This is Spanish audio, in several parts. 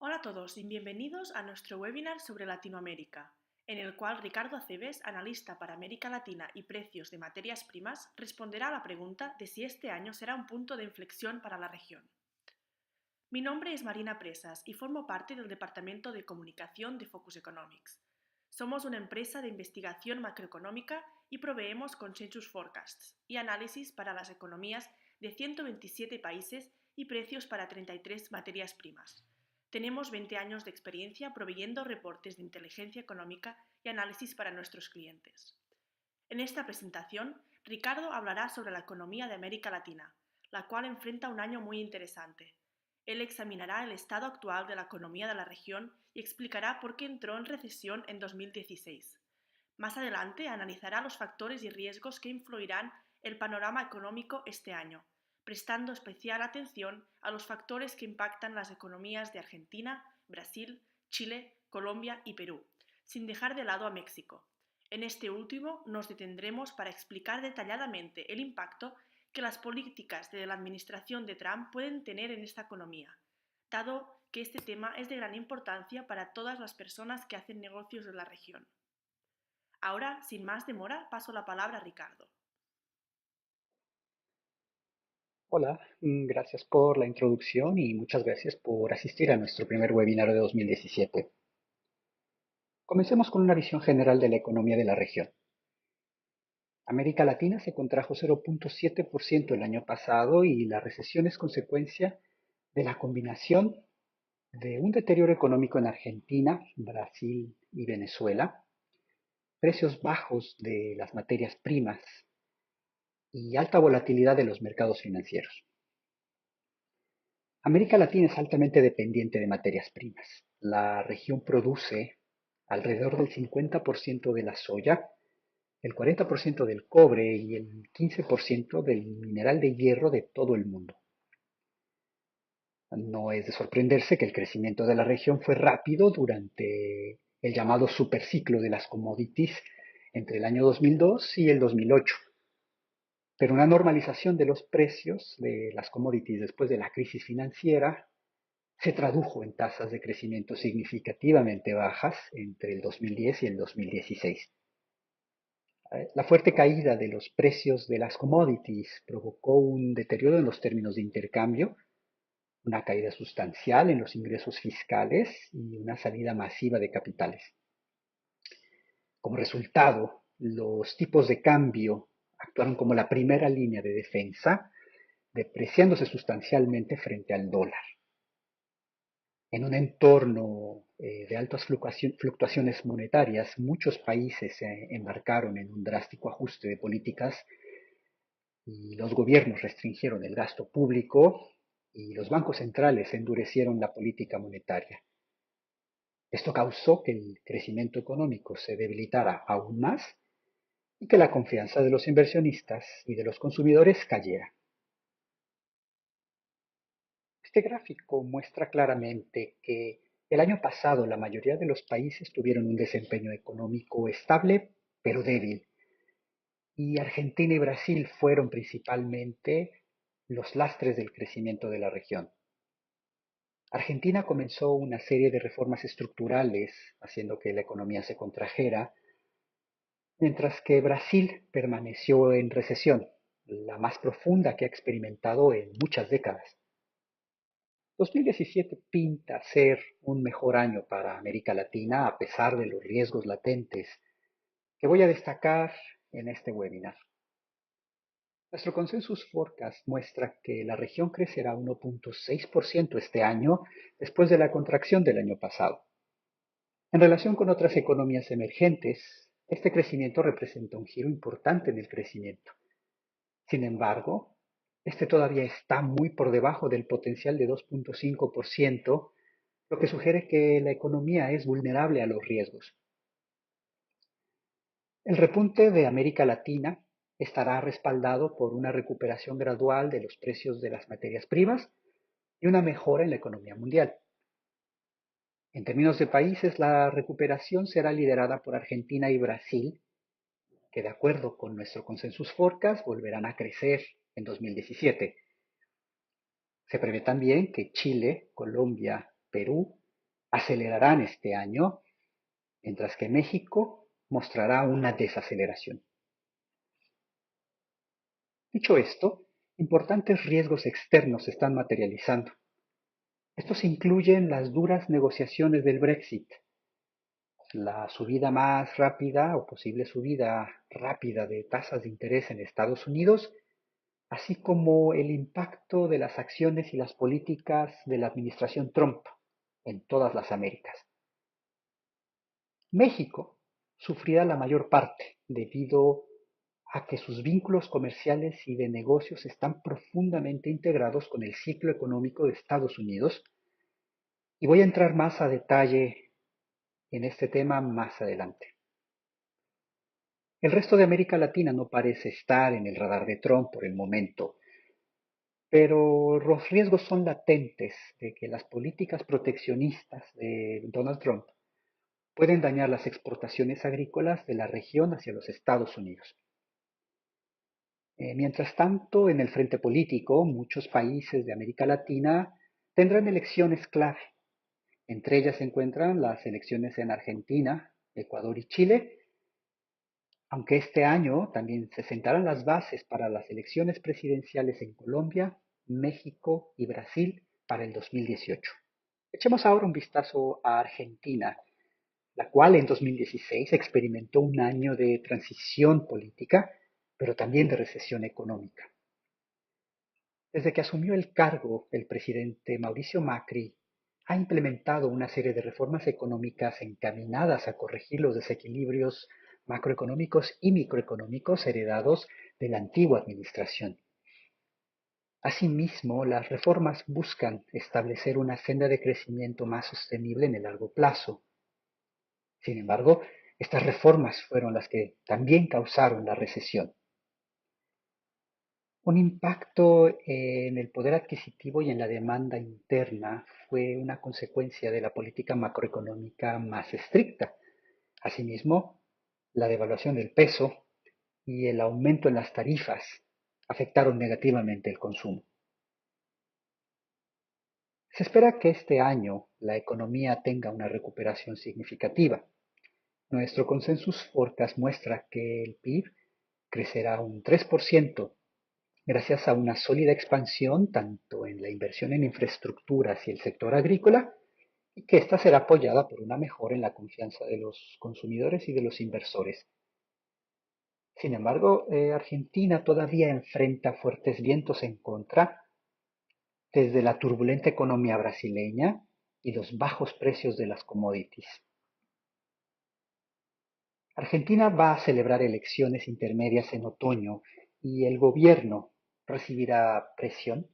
Hola a todos y bienvenidos a nuestro webinar sobre Latinoamérica, en el cual Ricardo Aceves, analista para América Latina y precios de materias primas, responderá a la pregunta de si este año será un punto de inflexión para la región. Mi nombre es Marina Presas y formo parte del Departamento de Comunicación de Focus Economics. Somos una empresa de investigación macroeconómica y proveemos consensus forecasts y análisis para las economías de 127 países y precios para 33 materias primas. Tenemos 20 años de experiencia proveyendo reportes de inteligencia económica y análisis para nuestros clientes. En esta presentación, Ricardo hablará sobre la economía de América Latina, la cual enfrenta un año muy interesante. Él examinará el estado actual de la economía de la región y explicará por qué entró en recesión en 2016. Más adelante analizará los factores y riesgos que influirán el panorama económico este año, prestando especial atención a los factores que impactan las economías de Argentina, Brasil, Chile, Colombia y Perú, sin dejar de lado a México. En este último nos detendremos para explicar detalladamente el impacto que las políticas de la administración de Trump pueden tener en esta economía, dado que este tema es de gran importancia para todas las personas que hacen negocios en la región. Ahora, sin más demora, paso la palabra a Ricardo. Hola, gracias por la introducción y muchas gracias por asistir a nuestro primer webinar de 2017. Comencemos con una visión general de la economía de la región. América Latina se contrajo 0.7% el año pasado y la recesión es consecuencia de la combinación de un deterioro económico en Argentina, Brasil y Venezuela, precios bajos de las materias primas y alta volatilidad de los mercados financieros. América Latina es altamente dependiente de materias primas. La región produce alrededor del 50% de la soya, el 40% del cobre y el 15% del mineral de hierro de todo el mundo. No es de sorprenderse que el crecimiento de la región fue rápido durante el llamado superciclo de las commodities entre el año 2002 y el 2008. Pero una normalización de los precios de las commodities después de la crisis financiera se tradujo en tasas de crecimiento significativamente bajas entre el 2010 y el 2016. La fuerte caída de los precios de las commodities provocó un deterioro en los términos de intercambio, una caída sustancial en los ingresos fiscales y una salida masiva de capitales. Como resultado, los tipos de cambio actuaron como la primera línea de defensa, depreciándose sustancialmente frente al dólar. En un entorno de altas fluctuaciones monetarias, muchos países se embarcaron en un drástico ajuste de políticas y los gobiernos restringieron el gasto público y los bancos centrales endurecieron la política monetaria. Esto causó que el crecimiento económico se debilitara aún más y que la confianza de los inversionistas y de los consumidores cayera. Este gráfico muestra claramente que el año pasado la mayoría de los países tuvieron un desempeño económico estable pero débil, y Argentina y Brasil fueron principalmente los lastres del crecimiento de la región. Argentina comenzó una serie de reformas estructurales, haciendo que la economía se contrajera, mientras que Brasil permaneció en recesión, la más profunda que ha experimentado en muchas décadas. 2017 pinta ser un mejor año para América Latina a pesar de los riesgos latentes que voy a destacar en este webinar. Nuestro Consensus Forecast muestra que la región crecerá 1.6% este año después de la contracción del año pasado. En relación con otras economías emergentes, este crecimiento representa un giro importante en el crecimiento. Sin embargo, este todavía está muy por debajo del potencial de 2.5%, lo que sugiere que la economía es vulnerable a los riesgos. El repunte de América Latina estará respaldado por una recuperación gradual de los precios de las materias primas y una mejora en la economía mundial. En términos de países, la recuperación será liderada por Argentina y Brasil, que de acuerdo con nuestro Consensus Forecast volverán a crecer en 2017. Se prevé también que Chile, Colombia, Perú acelerarán este año, mientras que México mostrará una desaceleración. Dicho esto, importantes riesgos externos se están materializando. Estos incluyen las duras negociaciones del Brexit, la subida más rápida o posible subida rápida de tasas de interés en Estados Unidos, así como el impacto de las acciones y las políticas de la administración Trump en todas las Américas. México sufrirá la mayor parte debido a que sus vínculos comerciales y de negocios están profundamente integrados con el ciclo económico de Estados Unidos, y voy a entrar más a detalle en este tema más adelante. El resto de América Latina no parece estar en el radar de Trump por el momento, pero los riesgos son latentes de que las políticas proteccionistas de Donald Trump pueden dañar las exportaciones agrícolas de la región hacia los Estados Unidos. Mientras tanto, en el frente político, muchos países de América Latina tendrán elecciones clave. Entre ellas se encuentran las elecciones en Argentina, Ecuador y Chile, aunque este año también se sentarán las bases para las elecciones presidenciales en Colombia, México y Brasil para el 2018. Echemos ahora un vistazo a Argentina, la cual en 2016 experimentó un año de transición política, pero también de recesión económica. Desde que asumió el cargo, el presidente Mauricio Macri ha implementado una serie de reformas económicas encaminadas a corregir los desequilibrios macroeconómicos y microeconómicos heredados de la antigua administración. Asimismo, las reformas buscan establecer una senda de crecimiento más sostenible en el largo plazo. Sin embargo, estas reformas fueron las que también causaron la recesión. Un impacto en el poder adquisitivo y en la demanda interna fue una consecuencia de la política macroeconómica más estricta. Asimismo, la devaluación del peso y el aumento en las tarifas afectaron negativamente el consumo. Se espera que este año la economía tenga una recuperación significativa. Nuestro Consensus Forecast muestra que el PIB crecerá un 3%, gracias a una sólida expansión tanto en la inversión en infraestructuras y el sector agrícola, y que ésta será apoyada por una mejora en la confianza de los consumidores y de los inversores. Sin embargo, Argentina todavía enfrenta fuertes vientos en contra, desde la turbulenta economía brasileña y los bajos precios de las commodities. Argentina va a celebrar elecciones intermedias en otoño y el gobierno recibirá presión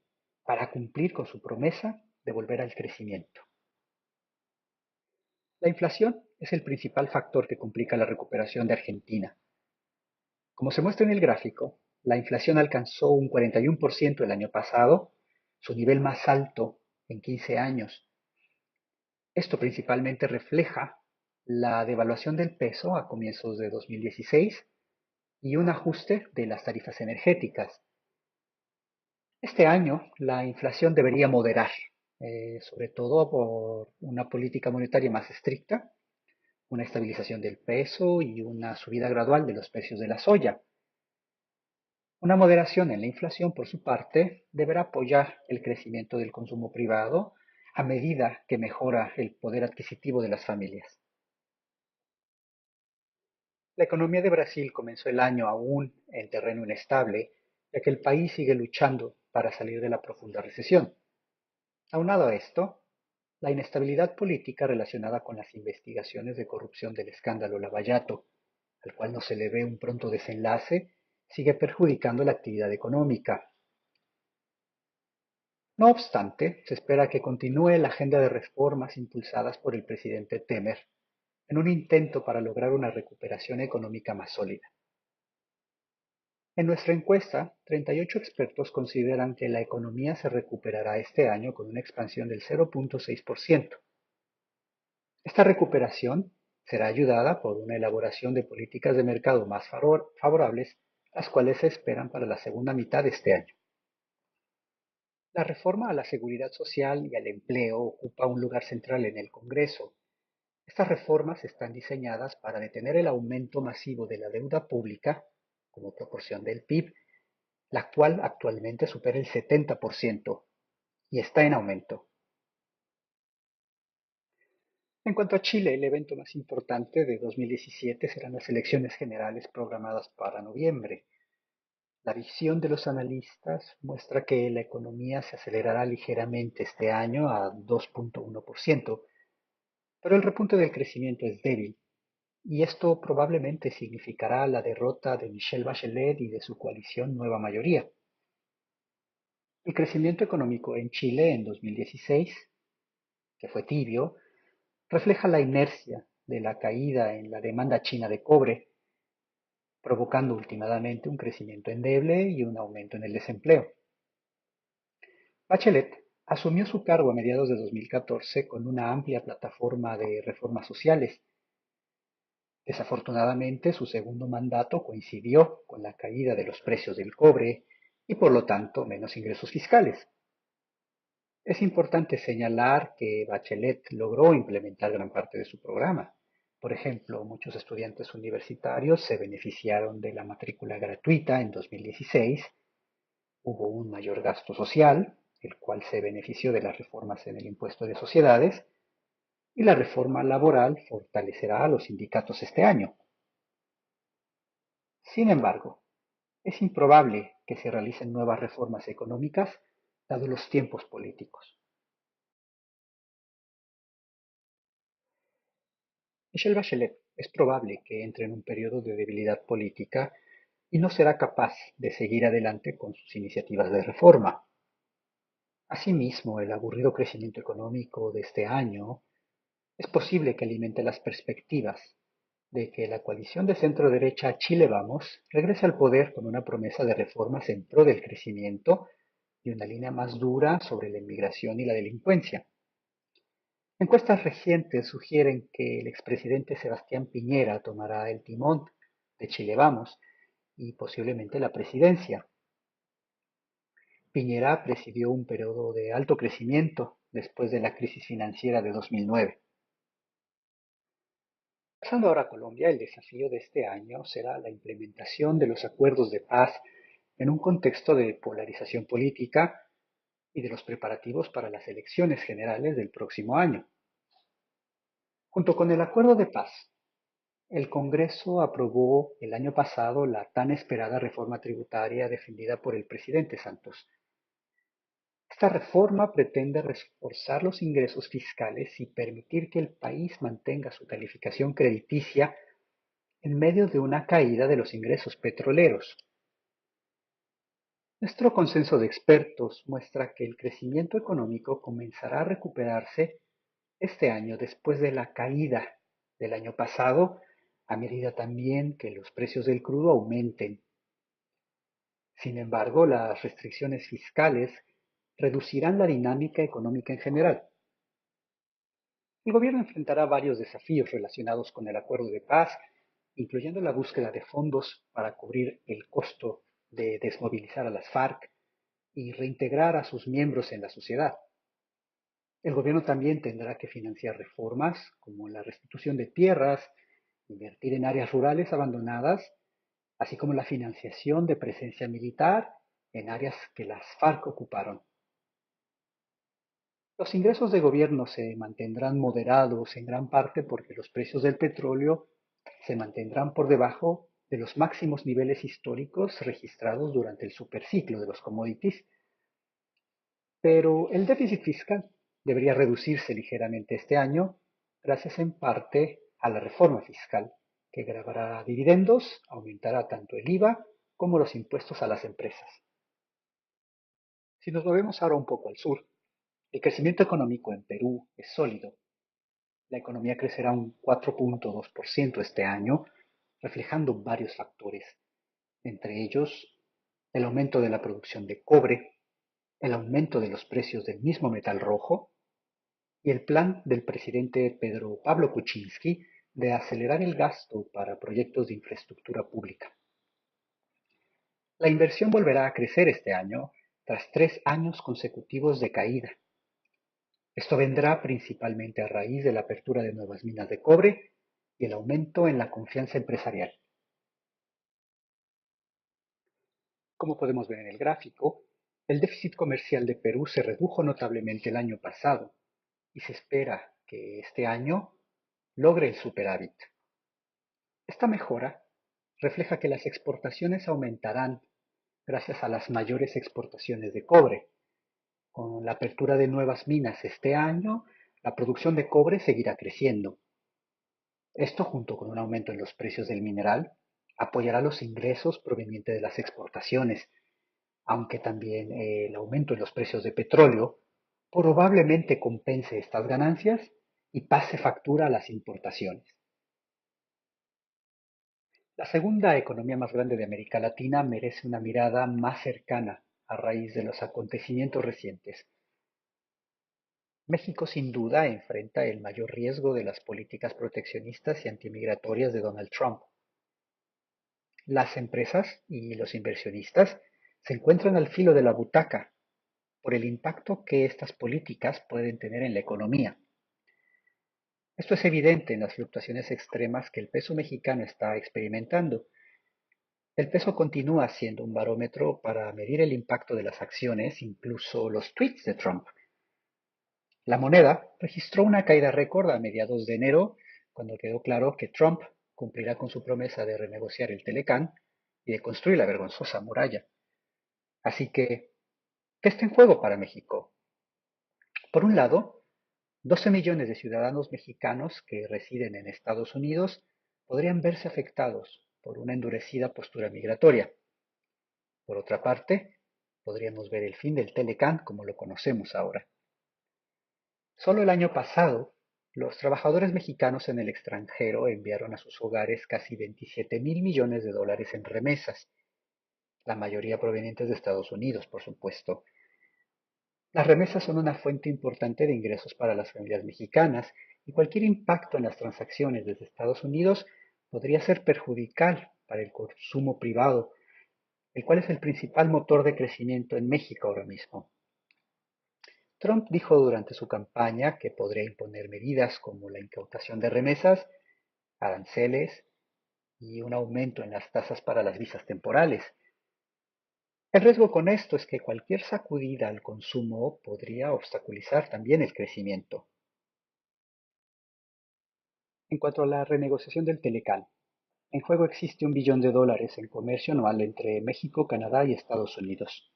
para cumplir con su promesa de volver al crecimiento. La inflación es el principal factor que complica la recuperación de Argentina. Como se muestra en el gráfico, la inflación alcanzó un 41% el año pasado, su nivel más alto en 15 años. Esto principalmente refleja la devaluación del peso a comienzos de 2016 y un ajuste de las tarifas energéticas. Este año la inflación debería moderar, sobre todo por una política monetaria más estricta, una estabilización del peso y una subida gradual de los precios de la soya. Una moderación en la inflación, por su parte, deberá apoyar el crecimiento del consumo privado a medida que mejora el poder adquisitivo de las familias. La economía de Brasil comenzó el año aún en terreno inestable, ya que el país sigue luchando para salir de la profunda recesión. Aunado a esto, la inestabilidad política relacionada con las investigaciones de corrupción del escándalo Lava Jato, al cual no se le ve un pronto desenlace, sigue perjudicando la actividad económica. No obstante, se espera que continúe la agenda de reformas impulsadas por el presidente Temer, en un intento para lograr una recuperación económica más sólida. En nuestra encuesta, 38 expertos consideran que la economía se recuperará este año con una expansión del 0.6%. Esta recuperación será ayudada por una elaboración de políticas de mercado más favorables, las cuales se esperan para la segunda mitad de este año. La reforma a la seguridad social y al empleo ocupa un lugar central en el Congreso. Estas reformas están diseñadas para detener el aumento masivo de la deuda pública como proporción del PIB, la cual actualmente supera el 70% y está en aumento. En cuanto a Chile, el evento más importante de 2017 serán las elecciones generales programadas para noviembre. La visión de los analistas muestra que la economía se acelerará ligeramente este año a 2.1%, pero el repunte del crecimiento es débil, y esto probablemente significará la derrota de Michelle Bachelet y de su coalición Nueva Mayoría. El crecimiento económico en Chile en 2016, que fue tibio, refleja la inercia de la caída en la demanda china de cobre, provocando últimamente un crecimiento endeble y un aumento en el desempleo. Bachelet asumió su cargo a mediados de 2014 con una amplia plataforma de reformas sociales. Desafortunadamente, su segundo mandato coincidió con la caída de los precios del cobre y por lo tanto menos ingresos fiscales. Es importante señalar que Bachelet logró implementar gran parte de su programa. Por ejemplo, muchos estudiantes universitarios se beneficiaron de la matrícula gratuita en 2016, hubo un mayor gasto social, el cual se benefició de las reformas en el impuesto de sociedades, y la reforma laboral fortalecerá a los sindicatos este año. Sin embargo, es improbable que se realicen nuevas reformas económicas dados los tiempos políticos. Michelle Bachelet es probable que entre en un periodo de debilidad política y no será capaz de seguir adelante con sus iniciativas de reforma. Asimismo, el aburrido crecimiento económico de este año es posible que alimente las perspectivas de que la coalición de centro-derecha Chile Vamos regrese al poder con una promesa de reformas en pro del crecimiento y una línea más dura sobre la inmigración y la delincuencia. Encuestas recientes sugieren que el expresidente Sebastián Piñera tomará el timón de Chile Vamos y posiblemente la presidencia. Piñera presidió un periodo de alto crecimiento después de la crisis financiera de 2009. Pasando ahora a Colombia, el desafío de este año será la implementación de los acuerdos de paz en un contexto de polarización política y de los preparativos para las elecciones generales del próximo año. Junto con el acuerdo de paz, el Congreso aprobó el año pasado la tan esperada reforma tributaria defendida por el presidente Santos. Esta reforma pretende reforzar los ingresos fiscales y permitir que el país mantenga su calificación crediticia en medio de una caída de los ingresos petroleros. Nuestro consenso de expertos muestra que el crecimiento económico comenzará a recuperarse este año después de la caída del año pasado, a medida también que los precios del crudo aumenten. Sin embargo, las restricciones fiscales reducirán la dinámica económica en general. El gobierno enfrentará varios desafíos relacionados con el acuerdo de paz, incluyendo la búsqueda de fondos para cubrir el costo de desmovilizar a las FARC y reintegrar a sus miembros en la sociedad. El gobierno también tendrá que financiar reformas como la restitución de tierras, invertir en áreas rurales abandonadas, así como la financiación de presencia militar en áreas que las FARC ocuparon. Los ingresos de gobierno se mantendrán moderados en gran parte porque los precios del petróleo se mantendrán por debajo de los máximos niveles históricos registrados durante el superciclo de los commodities, pero el déficit fiscal debería reducirse ligeramente este año gracias en parte a la reforma fiscal, que gravará dividendos, aumentará tanto el IVA como los impuestos a las empresas. Si nos movemos ahora un poco al sur, el crecimiento económico en Perú es sólido. La economía crecerá un 4.2% este año, reflejando varios factores, entre ellos el aumento de la producción de cobre, el aumento de los precios del mismo metal rojo y el plan del presidente Pedro Pablo Kuczynski de acelerar el gasto para proyectos de infraestructura pública. La inversión volverá a crecer este año tras 3 años consecutivos de caída. Esto vendrá principalmente a raíz de la apertura de nuevas minas de cobre y el aumento en la confianza empresarial. Como podemos ver en el gráfico, el déficit comercial de Perú se redujo notablemente el año pasado y se espera que este año logre el superávit. Esta mejora refleja que las exportaciones aumentarán gracias a las mayores exportaciones de cobre. Con la apertura de nuevas minas este año, la producción de cobre seguirá creciendo. Esto, junto con un aumento en los precios del mineral, apoyará los ingresos provenientes de las exportaciones, aunque también el aumento en los precios de petróleo probablemente compense estas ganancias y pase factura a las importaciones. La segunda economía más grande de América Latina merece una mirada más cercana a raíz de los acontecimientos recientes. México sin duda enfrenta el mayor riesgo de las políticas proteccionistas y antimigratorias de Donald Trump. Las empresas y los inversionistas se encuentran al filo de la butaca por el impacto que estas políticas pueden tener en la economía. Esto es evidente en las fluctuaciones extremas que el peso mexicano está experimentando. El peso continúa siendo un barómetro para medir el impacto de las acciones, incluso los tweets de Trump. La moneda registró una caída récord a mediados de enero, cuando quedó claro que Trump cumplirá con su promesa de renegociar el Telecán y de construir la vergonzosa muralla. Así que, ¿qué está en juego para México? Por un lado, 12 millones de ciudadanos mexicanos que residen en Estados Unidos podrían verse afectados por una endurecida postura migratoria. Por otra parte, podríamos ver el fin del Telecán como lo conocemos ahora. Solo el año pasado, los trabajadores mexicanos en el extranjero enviaron a sus hogares casi 27 mil millones de dólares en remesas, la mayoría provenientes de Estados Unidos, por supuesto. Las remesas son una fuente importante de ingresos para las familias mexicanas y cualquier impacto en las transacciones desde Estados Unidos podría ser perjudicial para el consumo privado, el cual es el principal motor de crecimiento en México ahora mismo. Trump dijo durante su campaña que podría imponer medidas como la incautación de remesas, aranceles y un aumento en las tasas para las visas temporales. El riesgo con esto es que cualquier sacudida al consumo podría obstaculizar también el crecimiento. En cuanto a la renegociación del Telecán, en juego existe $1 billón en comercio anual entre México, Canadá y Estados Unidos.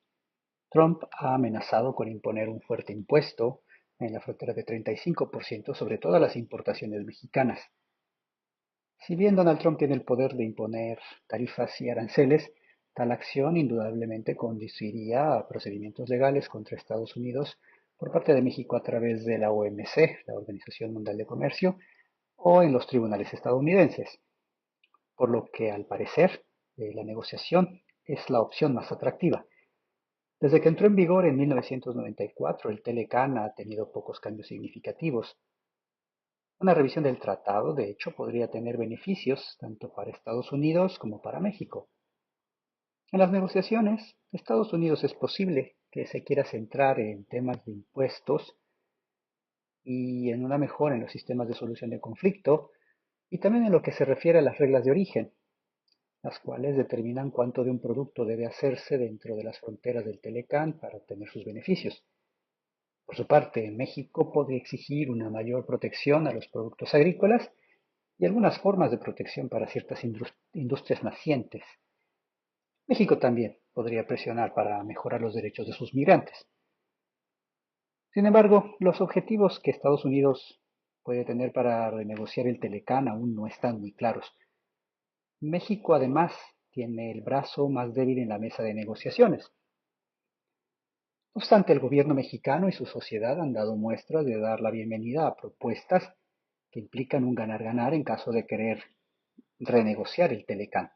Trump ha amenazado con imponer un fuerte impuesto en la frontera de 35% sobre todas las importaciones mexicanas. Si bien Donald Trump tiene el poder de imponer tarifas y aranceles, tal acción indudablemente conduciría a procedimientos legales contra Estados Unidos por parte de México a través de la OMC, la Organización Mundial de Comercio, o en los tribunales estadounidenses, por lo que al parecer la negociación es la opción más atractiva. Desde que entró en vigor en 1994, el Telecán ha tenido pocos cambios significativos. Una revisión del tratado, de hecho, podría tener beneficios tanto para Estados Unidos como para México. En las negociaciones, Estados Unidos es posible que se quiera centrar en temas de impuestos y en una mejora en los sistemas de solución de conflicto y también en lo que se refiere a las reglas de origen, las cuales determinan cuánto de un producto debe hacerse dentro de las fronteras del Telecán para obtener sus beneficios. Por su parte, México podría exigir una mayor protección a los productos agrícolas y algunas formas de protección para ciertas industrias nacientes. México también podría presionar para mejorar los derechos de sus migrantes. Sin embargo, los objetivos que Estados Unidos puede tener para renegociar el Telecán aún no están muy claros. México además tiene el brazo más débil en la mesa de negociaciones. No obstante, el gobierno mexicano y su sociedad han dado muestras de dar la bienvenida a propuestas que implican un ganar-ganar en caso de querer renegociar el Telecán.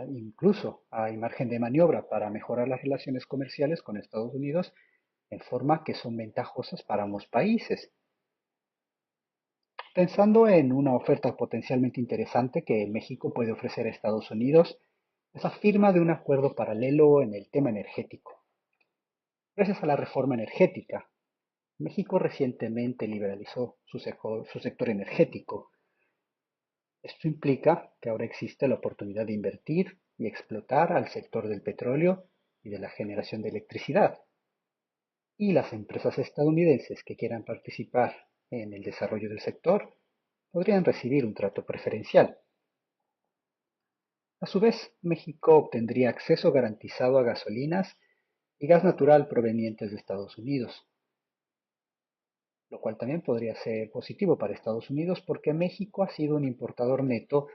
Incluso hay margen de maniobra para mejorar las relaciones comerciales con Estados Unidos en forma que son ventajosas para ambos países. Pensando en una oferta potencialmente interesante que México puede ofrecer a Estados Unidos, es la firma de un acuerdo paralelo en el tema energético. Gracias a la reforma energética, México recientemente liberalizó su sector energético. Esto implica que ahora existe la oportunidad de invertir y explotar al sector del petróleo y de la generación de electricidad. Y las empresas estadounidenses que quieran participar en el desarrollo del sector podrían recibir un trato preferencial. A su vez, México obtendría acceso garantizado a gasolinas y gas natural provenientes de Estados Unidos, lo cual también podría ser positivo para Estados Unidos porque México ha sido un importador neto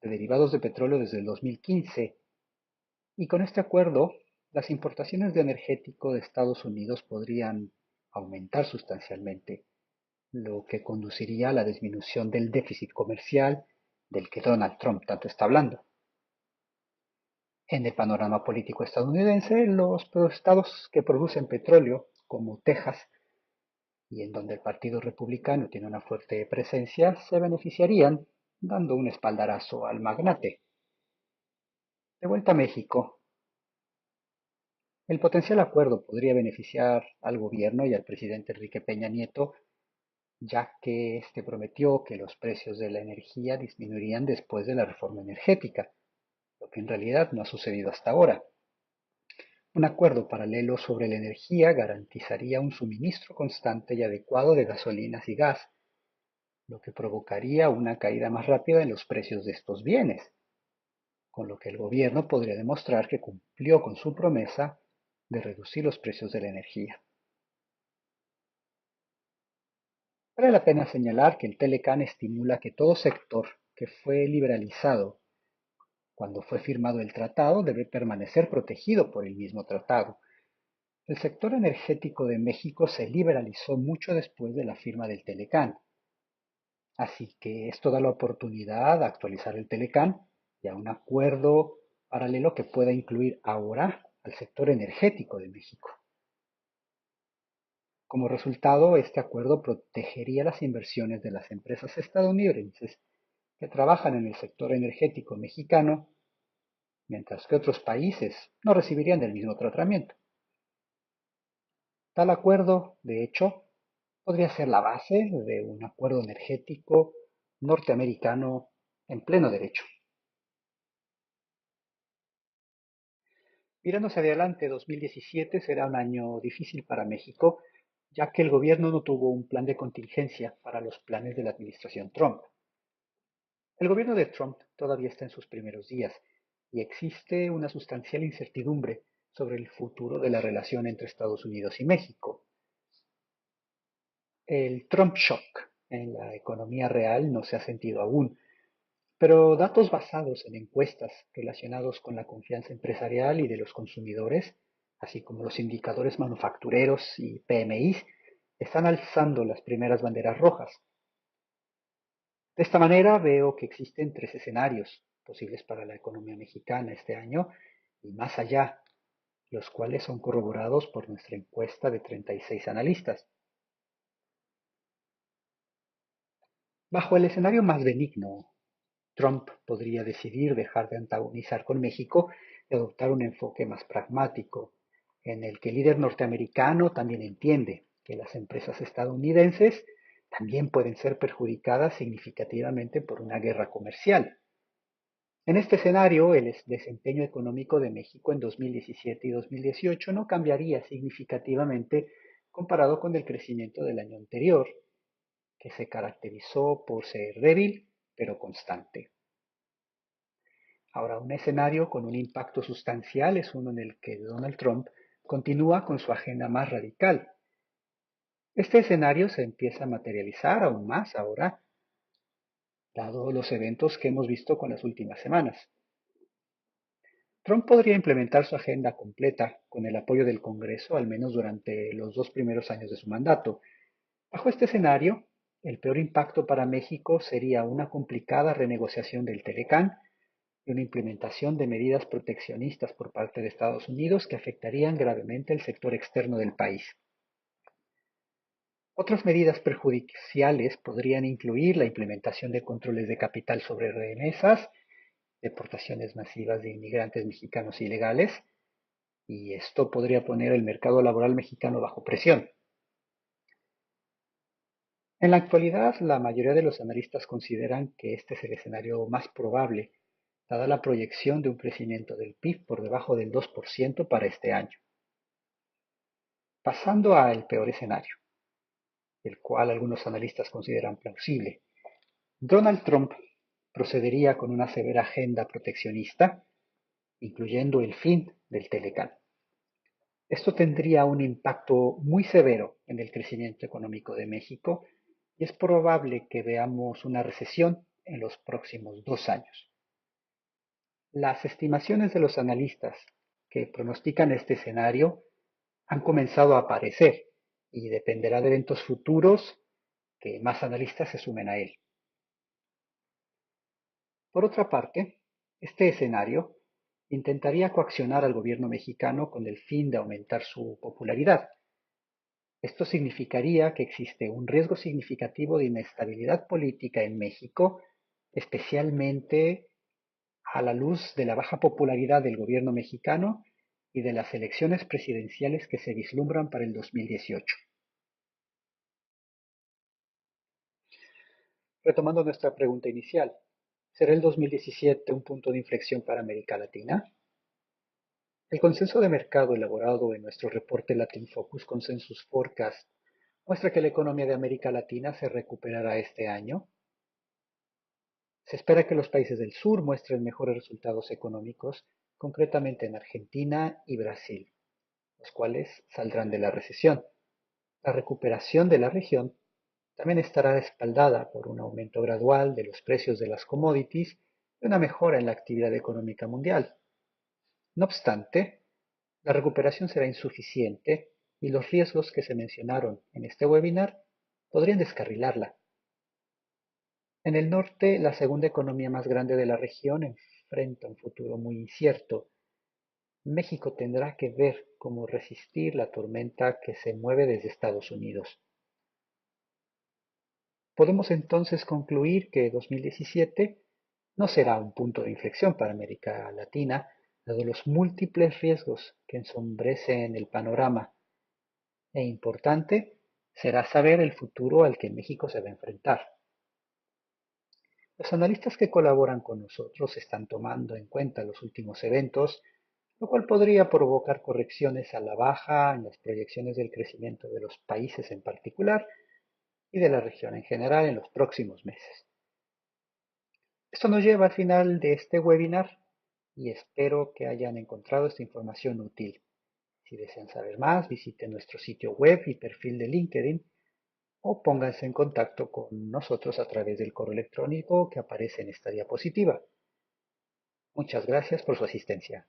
de derivados de petróleo desde el 2015 y con este acuerdo las importaciones de energético de Estados Unidos podrían aumentar sustancialmente, lo que conduciría a la disminución del déficit comercial del que Donald Trump tanto está hablando. En el panorama político estadounidense, los estados que producen petróleo, como Texas, y en donde el Partido Republicano tiene una fuerte presencia, se beneficiarían dando un espaldarazo al magnate. De vuelta a México, el potencial acuerdo podría beneficiar al gobierno y al presidente Enrique Peña Nieto, ya que este prometió que los precios de la energía disminuirían después de la reforma energética, lo que en realidad no ha sucedido hasta ahora. Un acuerdo paralelo sobre la energía garantizaría un suministro constante y adecuado de gasolinas y gas, lo que provocaría una caída más rápida en los precios de estos bienes, con lo que el gobierno podría demostrar que cumplió con su promesa de reducir los precios de la energía. Vale la pena señalar que el Telecan estimula que todo sector que fue liberalizado cuando fue firmado el tratado debe permanecer protegido por el mismo tratado. El sector energético de México se liberalizó mucho después de la firma del Telecan, así que esto da la oportunidad de actualizar el Telecan y a un acuerdo paralelo que pueda incluir ahora al sector energético de México. Como resultado, este acuerdo protegería las inversiones de las empresas estadounidenses que trabajan en el sector energético mexicano, mientras que otros países no recibirían del mismo tratamiento. Tal acuerdo, de hecho, podría ser la base de un acuerdo energético norteamericano en pleno derecho. Mirando hacia adelante, 2017 será un año difícil para México, ya que el gobierno no tuvo un plan de contingencia para los planes de la administración Trump. El gobierno de Trump todavía está en sus primeros días y existe una sustancial incertidumbre sobre el futuro de la relación entre Estados Unidos y México. El Trump shock en la economía real no se ha sentido aún, pero datos basados en encuestas relacionados con la confianza empresarial y de los consumidores, así como los indicadores manufactureros y PMIs, están alzando las primeras banderas rojas. De esta manera veo que existen tres escenarios posibles para la economía mexicana este año y más allá, los cuales son corroborados por nuestra encuesta de 36 analistas. Bajo el escenario más benigno, Trump podría decidir dejar de antagonizar con México y adoptar un enfoque más pragmático, en el que el líder norteamericano también entiende que las empresas estadounidenses también pueden ser perjudicadas significativamente por una guerra comercial. En este escenario, el desempeño económico de México en 2017 y 2018 no cambiaría significativamente comparado con el crecimiento del año anterior, que se caracterizó por ser débil pero constante. Ahora, un escenario con un impacto sustancial es uno en el que Donald Trump continúa con su agenda más radical. Este escenario se empieza a materializar aún más ahora, dado los eventos que hemos visto con las últimas semanas. Trump podría implementar su agenda completa con el apoyo del Congreso, al menos durante los 2 primeros años de su mandato. Bajo este escenario, el peor impacto para México sería una complicada renegociación del Telecán y una implementación de medidas proteccionistas por parte de Estados Unidos que afectarían gravemente el sector externo del país. Otras medidas perjudiciales podrían incluir la implementación de controles de capital sobre remesas deportaciones masivas de inmigrantes mexicanos ilegales, y esto podría poner el mercado laboral mexicano bajo presión. En la actualidad, la mayoría de los analistas consideran que este es el escenario más probable, dada la proyección de un crecimiento del PIB por debajo del 2% para este año. Pasando al peor escenario, el cual algunos analistas consideran plausible, Donald Trump procedería con una severa agenda proteccionista, incluyendo el fin del Telecán. Esto tendría un impacto muy severo en el crecimiento económico de México y es probable que veamos una recesión en los próximos 2 años. Las estimaciones de los analistas que pronostican este escenario han comenzado a aparecer y dependerá de eventos futuros que más analistas se sumen a él. Por otra parte, este escenario intentaría coaccionar al gobierno mexicano con el fin de aumentar su popularidad. Esto significaría que existe un riesgo significativo de inestabilidad política en México, especialmente a la luz de la baja popularidad del gobierno mexicano y de las elecciones presidenciales que se vislumbran para el 2018. Retomando nuestra pregunta inicial, ¿será el 2017 un punto de inflexión para América Latina? El consenso de mercado elaborado en nuestro reporte Latin Focus Consensus Forecast muestra que la economía de América Latina se recuperará este año. Se espera que los países del sur muestren mejores resultados económicos, concretamente en Argentina y Brasil, los cuales saldrán de la recesión. La recuperación de la región también estará respaldada por un aumento gradual de los precios de las commodities y una mejora en la actividad económica mundial. No obstante, la recuperación será insuficiente y los riesgos que se mencionaron en este webinar podrían descarrilarla. En el norte, la segunda economía más grande de la región enfrenta un futuro muy incierto. México tendrá que ver cómo resistir la tormenta que se mueve desde Estados Unidos. Podemos entonces concluir que 2017 no será un punto de inflexión para América Latina, dado los múltiples riesgos que ensombrecen el panorama. E importante será saber el futuro al que México se va a enfrentar. Los analistas que colaboran con nosotros están tomando en cuenta los últimos eventos, lo cual podría provocar correcciones a la baja en las proyecciones del crecimiento de los países en particular y de la región en general en los próximos meses. Esto nos lleva al final de este webinar y espero que hayan encontrado esta información útil. Si desean saber más, visiten nuestro sitio web y perfil de LinkedIn o pónganse en contacto con nosotros a través del correo electrónico que aparece en esta diapositiva. Muchas gracias por su asistencia.